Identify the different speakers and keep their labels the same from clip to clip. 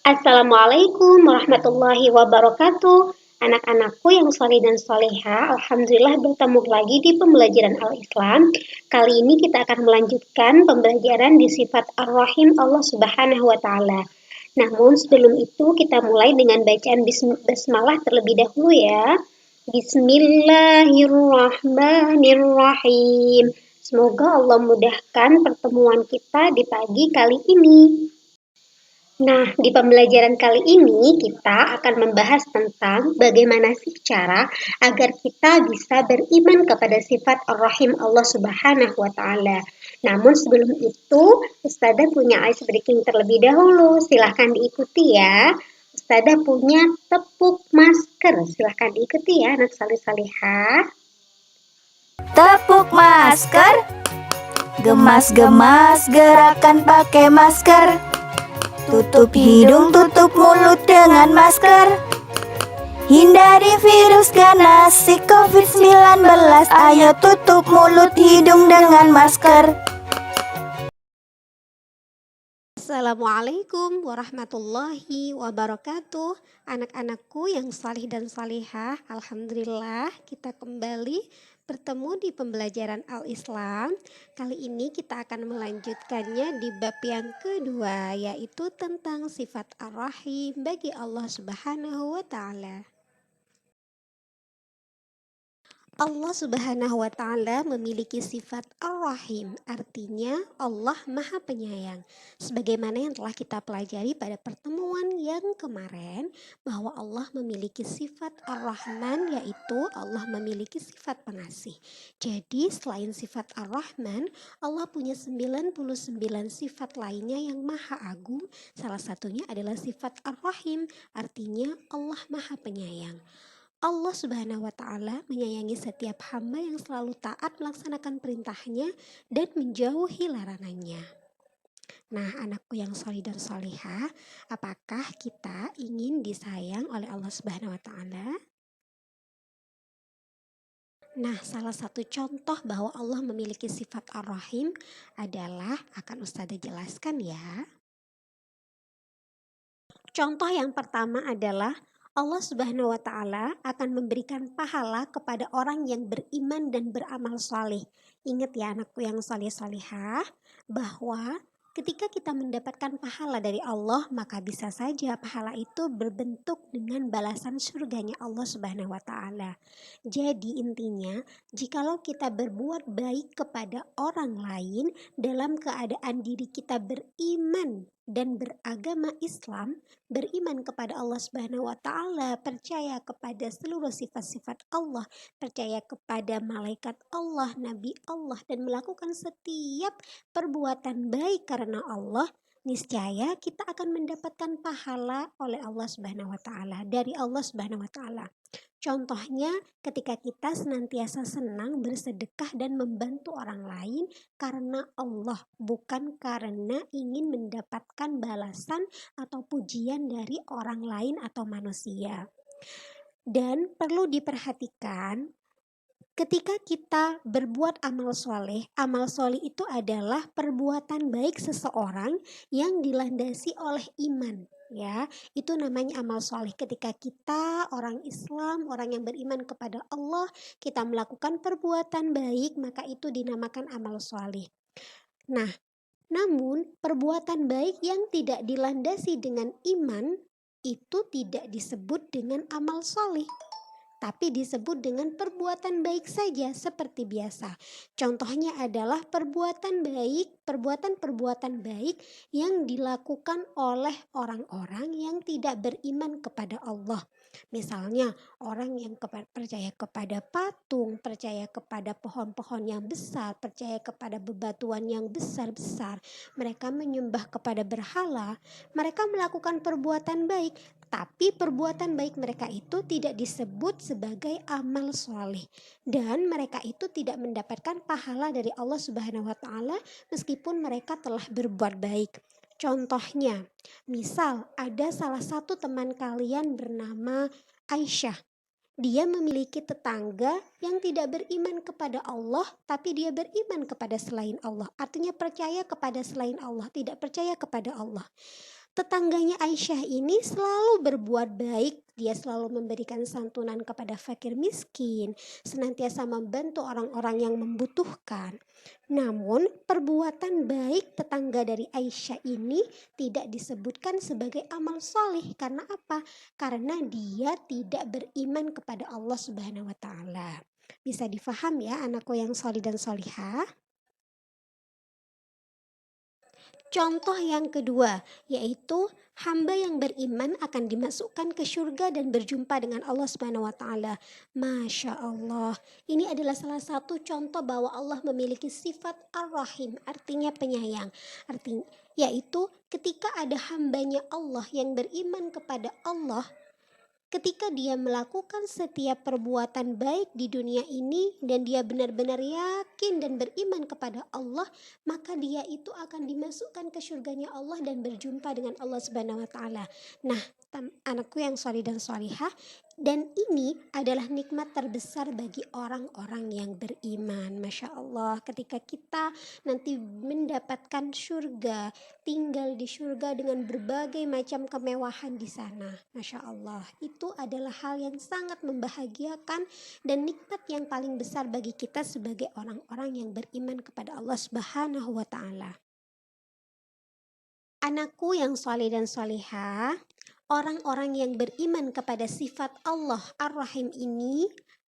Speaker 1: Assalamualaikum warahmatullahi wabarakatuh. Anak-anakku yang soleh dan soleha, Alhamdulillah bertemu lagi di pembelajaran Al-Islam. Kali ini kita akan melanjutkan pembelajaran di sifat Ar-Rahim Allah Subhanahu wa Ta'ala. Namun sebelum itu kita mulai dengan bacaan basmalah terlebih dahulu ya. Bismillahirrahmanirrahim. Semoga Allah mudahkan pertemuan kita di pagi kali ini. Nah, di pembelajaran kali ini kita akan membahas tentang bagaimana sih cara agar kita bisa beriman kepada sifat Ar-Rahim Allah Subhanahu wa Ta'ala. Namun sebelum itu, Ustazah punya ice breaking terlebih dahulu. Silahkan diikuti ya. Ustazah punya tepuk masker. Silahkan diikuti ya, anak salih-salihah.
Speaker 2: Tepuk masker, gemas-gemas gerakan pakai masker. Tutup hidung, tutup mulut dengan masker. Hindari virus ganas si COVID-19. Ayo tutup mulut hidung dengan masker.
Speaker 1: Assalamualaikum warahmatullahi wabarakatuh. Anak-anakku yang salih dan salihah, Alhamdulillah kita kembali bertemu di pembelajaran Al-Islam. Kali ini kita akan melanjutkannya di bab yang kedua, yaitu tentang sifat Ar-Rahim bagi Allah Subhanahu wa Ta'ala. Allah Subhanahu wa Ta'ala memiliki sifat Ar-Rahim, artinya Allah Maha Penyayang. Sebagaimana yang telah kita pelajari pada pertemuan yang kemarin, bahwa Allah memiliki sifat Ar-Rahman, yaitu Allah memiliki sifat pengasih. Jadi selain sifat Ar-Rahman, Allah punya 99 sifat lainnya yang Maha Agung. Salah satunya adalah sifat Ar-Rahim, artinya Allah Maha Penyayang. Allah Subhanahu wa Ta'ala menyayangi setiap hamba yang selalu taat melaksanakan perintahnya dan menjauhi larangannya. Nah, anakku yang solih dan solihah, apakah kita ingin disayang oleh Allah Subhanahu wa Ta'ala? Nah, salah satu contoh bahwa Allah memiliki sifat Ar-Rahim adalah akan Ustazah jelaskan ya. Contoh yang pertama adalah Allah Subhanahu wa Ta'ala akan memberikan pahala kepada orang yang beriman dan beramal saleh. Ingat ya anakku yang saleh-salehah, bahwa ketika kita mendapatkan pahala dari Allah, maka bisa saja pahala itu berbentuk dengan balasan surganya Allah Subhanahu wa Ta'ala. Jadi intinya, jikalau kita berbuat baik kepada orang lain dalam keadaan diri kita beriman dan beragama Islam, beriman kepada Allah Subhanahu wa Ta'ala, percaya kepada seluruh sifat-sifat Allah, percaya kepada malaikat Allah, nabi Allah, dan melakukan setiap perbuatan baik karena Allah, niscaya kita akan mendapatkan pahala oleh Allah Subhanahu wa Ta'ala, dari Allah Subhanahu wa Ta'ala. Contohnya ketika kita senantiasa senang bersedekah dan membantu orang lain karena Allah, bukan karena ingin mendapatkan balasan atau pujian dari orang lain atau manusia. Dan perlu diperhatikan, ketika kita berbuat amal soleh itu adalah perbuatan baik seseorang yang dilandasi oleh iman. Ya, itu namanya amal soleh. Ketika kita orang Islam, orang yang beriman kepada Allah, kita melakukan perbuatan baik, maka itu dinamakan amal soleh. Nah, namun perbuatan baik yang tidak dilandasi dengan iman itu tidak disebut dengan amal soleh, tapi disebut dengan perbuatan baik saja seperti biasa. Contohnya adalah perbuatan baik yang dilakukan oleh orang-orang yang tidak beriman kepada Allah. Misalnya orang yang percaya kepada patung, percaya kepada pohon-pohon yang besar, percaya kepada bebatuan yang besar-besar, mereka menyembah kepada berhala, mereka melakukan perbuatan baik, tapi perbuatan baik mereka itu tidak disebut sebagai amal soleh, dan mereka itu tidak mendapatkan pahala dari Allah Subhanahu wa Ta'ala meskipun mereka telah berbuat baik. Contohnya, misal ada salah satu teman kalian bernama Aisyah. Dia memiliki tetangga yang tidak beriman kepada Allah, tapi dia beriman kepada selain Allah. Artinya percaya kepada selain Allah, tidak percaya kepada Allah. Tetangganya Aisyah ini selalu berbuat baik, dia selalu memberikan santunan kepada fakir miskin, senantiasa membantu orang-orang yang membutuhkan. Namun, perbuatan baik tetangga dari Aisyah ini tidak disebutkan sebagai amal soleh. Karena apa? Karena dia tidak beriman kepada Allah Subhanahu wa Ta'ala. Bisa difaham ya, anakku yang solih dan solihah? Contoh yang kedua, yaitu hamba yang beriman akan dimasukkan ke surga dan berjumpa dengan Allah Subhanahu wa taala. Masya Allah. Ini adalah salah satu contoh bahwa Allah memiliki sifat Ar-Rahim, artinya penyayang. Artinya yaitu ketika ada hambanya Allah yang beriman kepada Allah, ketika dia melakukan setiap perbuatan baik di dunia ini dan dia benar-benar yakin dan beriman kepada Allah, maka dia itu akan dimasukkan ke surganya Allah dan berjumpa dengan Allah Subhanahu wa taala. Nah, anakku yang sholih dan sholihah, dan ini adalah nikmat terbesar bagi orang-orang yang beriman. Masya Allah, ketika kita nanti mendapatkan surga, tinggal di surga dengan berbagai macam kemewahan di sana. Masya Allah, itu adalah hal yang sangat membahagiakan dan nikmat yang paling besar bagi kita sebagai orang-orang yang beriman kepada Allah Subhanahu wa taala. Anakku yang soleh dan solehah, orang-orang yang beriman kepada sifat Allah Ar-Rahim ini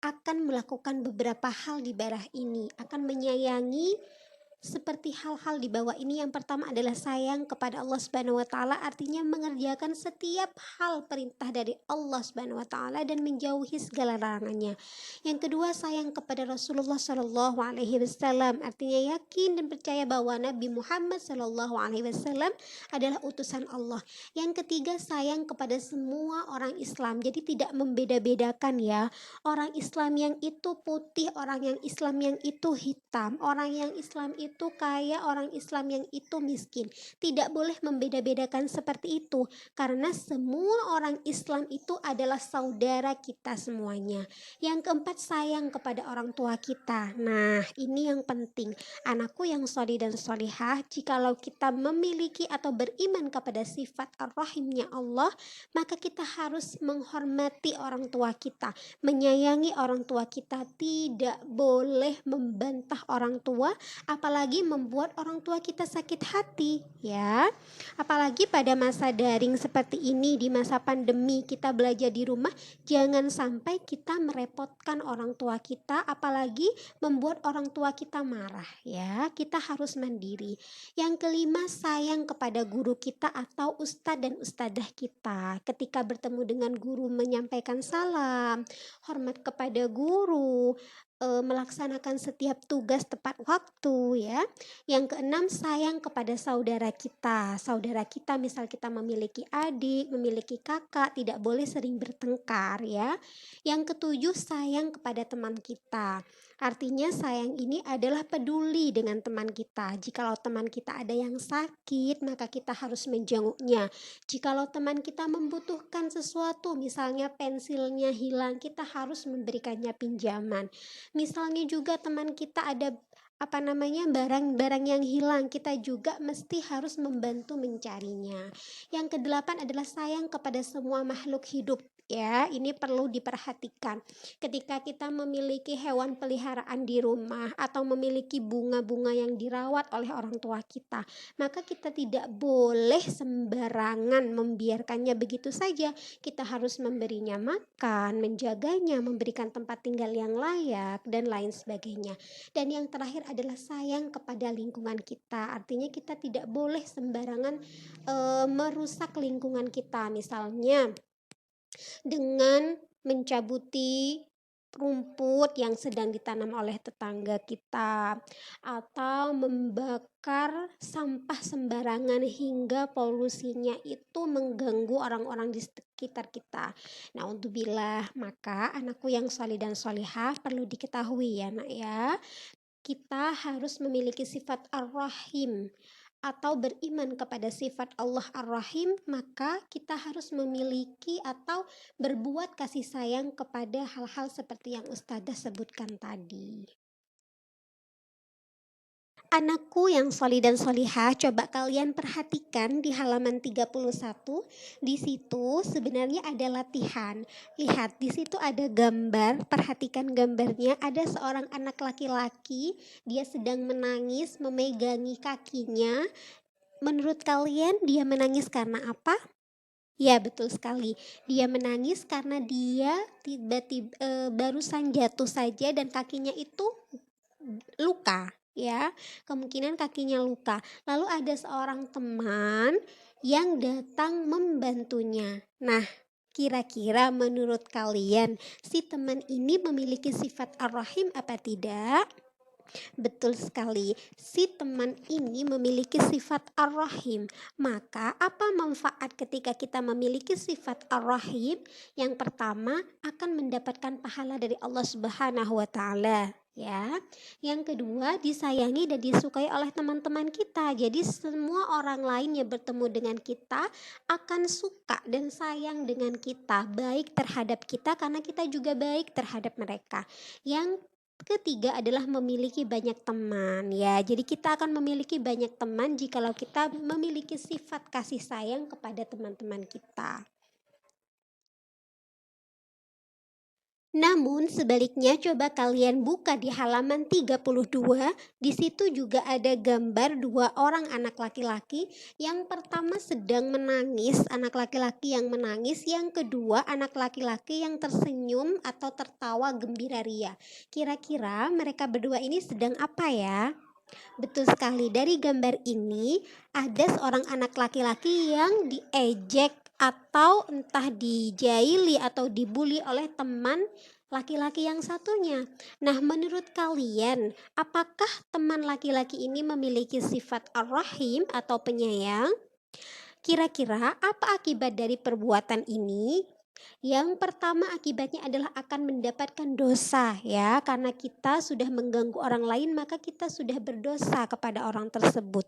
Speaker 1: akan melakukan beberapa hal di bawah ini, akan menyayangi seperti hal-hal di bawah ini. Yang pertama adalah sayang kepada Allah Subhanahu wa taala, artinya mengerjakan setiap hal perintah dari Allah Subhanahu wa taala dan menjauhi segala larangannya. Yang kedua, sayang kepada Rasulullah Shallallahu alaihi wasallam, artinya yakin dan percaya bahwa Nabi Muhammad Shallallahu alaihi wasallam adalah utusan Allah. Yang ketiga, sayang kepada semua orang Islam. Jadi tidak membeda-bedakan ya. Orang Islam yang itu putih, orang yang Islam yang itu hitam, orang yang Islam itu kaya, orang Islam yang itu miskin. Tidak boleh membeda-bedakan seperti itu, karena semua orang Islam itu adalah saudara kita semuanya. Yang keempat, sayang kepada orang tua kita. Nah, ini yang penting. Anakku yang sholih dan sholihah, jikalau kita memiliki atau beriman kepada sifat Ar-Rahimnya Allah, maka kita harus menghormati orang tua kita, menyayangi orang tua kita, tidak boleh membantah orang tua, apalagi membuat orang tua kita sakit hati ya. Apalagi pada masa daring seperti ini, di masa pandemi kita belajar di rumah, jangan sampai kita merepotkan orang tua kita, apalagi membuat orang tua kita marah ya. Kita harus mandiri. Yang kelima, sayang kepada guru kita atau ustadz dan ustadzah kita. Ketika bertemu dengan guru, menyampaikan salam, hormat kepada guru, melaksanakan setiap tugas tepat waktu ya. Yang keenam, sayang kepada saudara kita. Saudara kita, misal kita memiliki adik, memiliki kakak, tidak boleh sering bertengkar ya. Yang ketujuh, sayang kepada teman kita. Artinya sayang ini adalah peduli dengan teman kita. Jikalau teman kita ada yang sakit, maka kita harus menjenguknya. Jikalau teman kita membutuhkan sesuatu, misalnya pensilnya hilang, kita harus memberikannya pinjaman. Misalnya juga teman kita ada barang-barang yang hilang, kita juga mesti harus membantu mencarinya. Yang kedelapan adalah sayang kepada semua makhluk hidup ya. Ini perlu diperhatikan. Ketika kita memiliki hewan peliharaan di rumah atau memiliki bunga-bunga yang dirawat oleh orang tua kita, maka kita tidak boleh sembarangan membiarkannya begitu saja. Kita harus memberinya makan, menjaganya, memberikan tempat tinggal yang layak dan lain sebagainya. Dan yang terakhir adalah sayang kepada lingkungan kita. Artinya kita tidak boleh sembarangan merusak lingkungan kita, misalnya dengan mencabuti rumput yang sedang ditanam oleh tetangga kita, atau membakar sampah sembarangan hingga polusinya itu mengganggu orang-orang di sekitar kita. Naudzubillah. Maka anakku yang sholih dan sholihah, perlu diketahui ya nak ya, kita harus memiliki sifat Ar-Rahim atau beriman kepada sifat Allah Ar-Rahim, maka kita harus memiliki atau berbuat kasih sayang kepada hal-hal seperti yang Ustazah sebutkan tadi. Anakku yang solih dan solihah, coba kalian perhatikan di halaman 31. Di situ sebenarnya ada latihan. Lihat, di situ ada gambar. Perhatikan gambarnya. Ada seorang anak laki-laki, dia sedang menangis, memegangi kakinya. Menurut kalian dia menangis karena apa? Ya, betul sekali. Dia menangis karena dia tiba-tiba barusan jatuh saja dan kakinya itu luka, ya. Kemungkinan kakinya luka. Lalu ada seorang teman yang datang membantunya. Nah, kira-kira menurut kalian si teman ini memiliki sifat ar-rahim apa tidak? Betul sekali, si teman ini memiliki sifat ar-rahim. Maka apa manfaat ketika kita memiliki sifat ar-rahim? Yang pertama, akan mendapatkan pahala dari Allah Subhanahu wa taala, ya. Yang kedua, disayangi dan disukai oleh teman-teman kita. Jadi semua orang lain yang bertemu dengan kita akan suka dan sayang dengan kita, baik terhadap kita karena kita juga baik terhadap mereka. Yang ketiga adalah memiliki banyak teman, ya. Jadi kita akan memiliki banyak teman jikalau kita memiliki sifat kasih sayang kepada teman-teman kita. Namun sebaliknya, coba kalian buka di halaman 32. Di situ juga ada gambar dua orang anak laki-laki. Yang pertama sedang menangis, anak laki-laki yang menangis. Yang kedua anak laki-laki yang tersenyum atau tertawa gembira ria. Kira-kira mereka berdua ini sedang apa ya? Betul sekali, dari gambar ini ada seorang anak laki-laki yang diejek atau entah dijaili atau dibully oleh teman laki-laki yang satunya. Nah, menurut kalian, apakah teman laki-laki ini memiliki sifat ar-rahim atau penyayang? Kira-kira apa akibat dari perbuatan ini? Yang pertama akibatnya adalah akan mendapatkan dosa, ya, karena kita sudah mengganggu orang lain maka kita sudah berdosa kepada orang tersebut.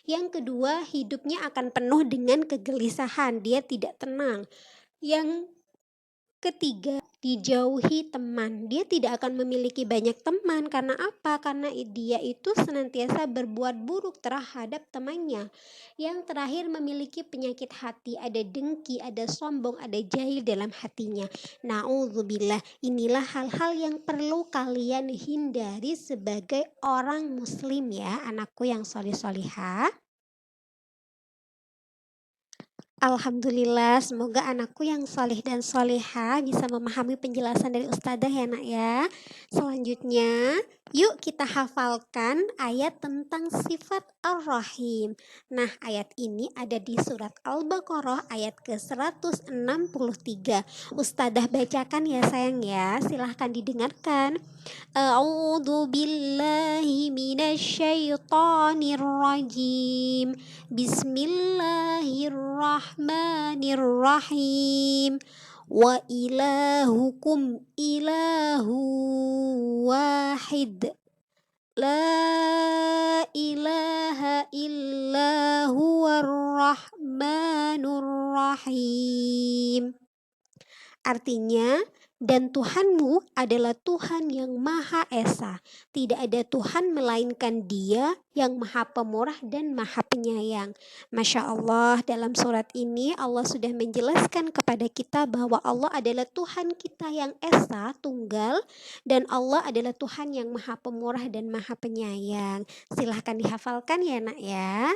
Speaker 1: Yang kedua, hidupnya akan penuh dengan kegelisahan, dia tidak tenang. Yang ketiga, dijauhi teman. Dia tidak akan memiliki banyak teman. Karena apa? Karena dia itu senantiasa berbuat buruk terhadap temannya. Yang terakhir, memiliki penyakit hati. Ada dengki, ada sombong, ada jahil dalam hatinya. Na'udzubillah. Inilah hal-hal yang perlu kalian hindari sebagai orang muslim, ya, anakku yang solih-solihah. Alhamdulillah, semoga anakku yang solih dan soleha bisa memahami penjelasan dari Ustadzah ya nak ya. Selanjutnya, yuk kita hafalkan ayat tentang sifat Ar-Rahim. Nah, ayat ini ada di surat Al-Baqarah ayat ke-163. Ustadzah bacakan ya sayang ya, silahkan didengarkan. A'udzu billahi minasyaitonir rajim. Bismillahirrahmanirrahim. Wa ilahukum ilahu wahid. La ilaha illa huwar rahmanur rahim. Artinya, dan Tuhanmu adalah Tuhan yang Maha Esa. Tidak ada Tuhan melainkan Dia yang Maha Pemurah dan Maha Penyayang. Masya Allah, dalam surat ini Allah sudah menjelaskan kepada kita bahwa Allah adalah Tuhan kita yang Esa, Tunggal, dan Allah adalah Tuhan yang Maha Pemurah dan Maha Penyayang. Silahkan dihafalkan ya nak ya.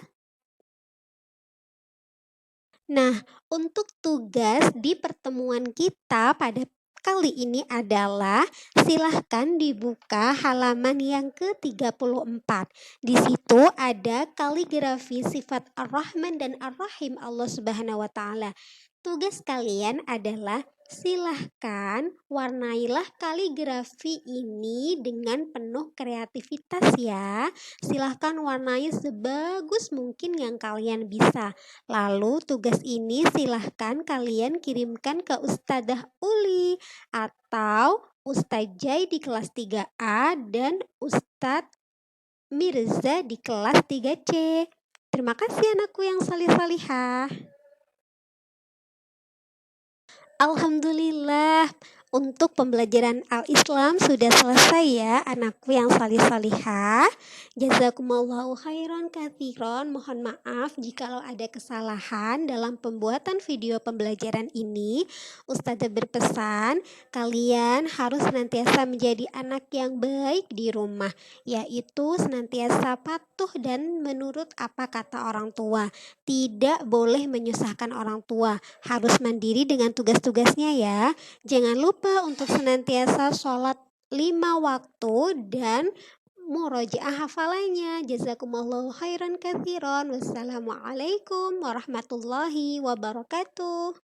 Speaker 1: Nah, untuk tugas di pertemuan kita pada kali ini adalah silahkan dibuka halaman yang ke-34. Di situ ada kaligrafi sifat Ar-Rahman dan Ar-Rahim Allah Subhanahu wa taala. Tugas kalian adalah silahkan warnailah kaligrafi ini dengan penuh kreativitas ya. Silahkan warnai sebagus mungkin yang kalian bisa. Lalu tugas ini silahkan kalian kirimkan ke Ustadzah Uli atau Ustadz Jai di kelas 3A dan Ustadz Mirza di kelas 3C. Terima kasih anakku yang salih-salihah. Alhamdulillah, Untuk pembelajaran Al-Islam sudah selesai ya anakku yang salih-salihah. Jazakumullahu khairan katsiran. Mohon maaf jikalau ada kesalahan dalam pembuatan video pembelajaran ini. Ustazah berpesan kalian harus senantiasa menjadi anak yang baik di rumah, yaitu senantiasa patuh dan menurut apa kata orang tua. Tidak boleh menyusahkan orang tua, harus mandiri dengan tugas-tugasnya ya. Jangan lupa untuk senantiasa sholat 5 waktu dan murojaah hafalannya. Jazakumullahu khairan katsiran. Wassalamualaikum warahmatullahi wabarakatuh.